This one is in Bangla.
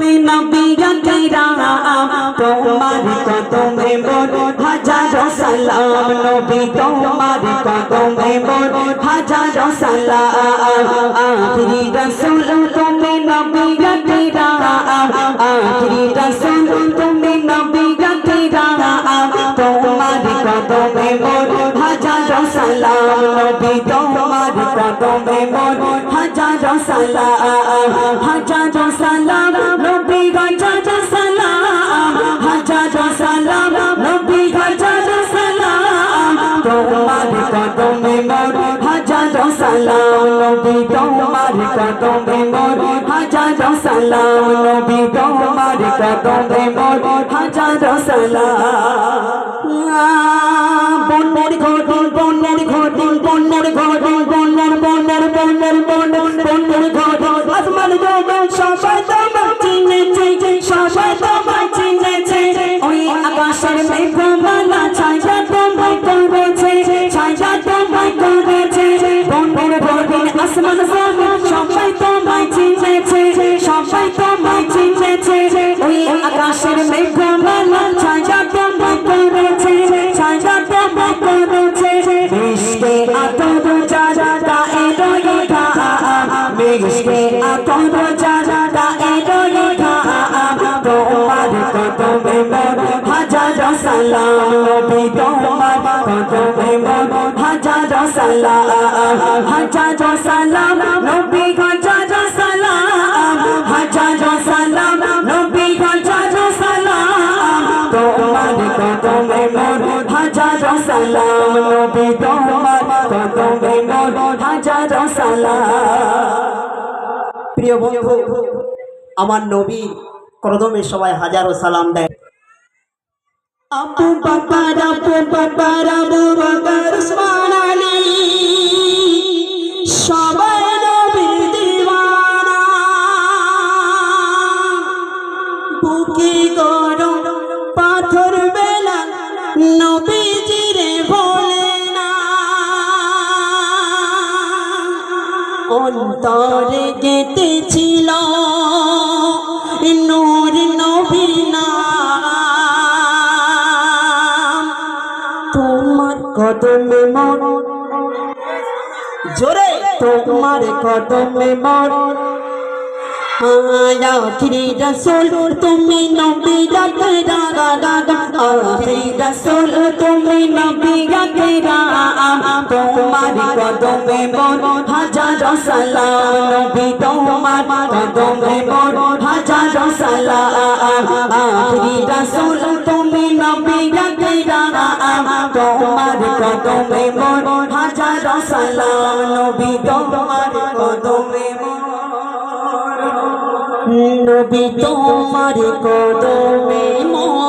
নবীরা তোমার কদমে মোর হাজারো সালাম নবী তোমার কদমে মোর হাজারো সালাম আখিরি রাসূল তুমি নবীরা আখিরি রাসূল তুমি নবীরা তোমার কদমে মোর হাজারো সালাম নবী তোমার কদমে মোর হাজারো সালাম হাজারো সালাম নবী হাজারো সালাম হাজারো সালাম নবী হাজারো সালাম তোমার কদমে মোর হাজারো সালাম নবী তোমার কদমে মোর হাজারো সালাম নবী তোমার কদমে মোর হাজারো সালাম বন্যার ঘটন বন্যার ঘটন বন্যার ঘটন বন্যার বন্যার বন্যার বন্যার বন্যার ঘটন আসমান জগৎ সবাই তোমায় চিনেছে সবাই তোমায় চিনেছে ওই আকাশের মেঘমালা ছায়া তোমায় করেছে ছায়া তোমায় করেছে বন্যার ঘটন আসমান জগৎ সবাই তোমায় চিনেছে সবাই তোমায় চিনেছে ওই আকাশের মেঘমালা ছায়া তোমায় করেছে ছায়া তোমায় করেছে মিশকে আতর যারা তাএরো ইধা মিশকে আতর যারা তাএরো ইধা তোমার কদমে মোর হাজারো সালাম নবী তোমার কদমে মোর হাজারো সালাম হাজারো সালাম নবী হাজারো সালাম হাজারো সালাম নবী হাজারো সালাম তোমার কদমে মোর হাজারো সালাম নবী তোমার কদমে মোর হাজারো সালাম। প্রিয় বন্ধু আমার নবী কদমে সবাই হাজারো সালাম দেয়। আবু বকর উসমান আলী সবাই নবীর দিওয়ানা বুকে গরম পাথর বেলা নবীজিরে ভোলে না অন্তরে গেঁথেছিল নূর নবীর নাম তোমার কদমে মোর জোরে তোমার কদমে মোর আখিরি রাসূল তুমি নবী আখিরি রাসূল তুমি নবী তোমার কদমে মোর হাজারো সালাম নবী তোমার কদমে মোর হাজারো সালাম আখিরি রাসূল তুমি নবী তোমার কদমে মোর হাজারো সালাম নবী তোমার কদমে নবী তোমার কদমে মোর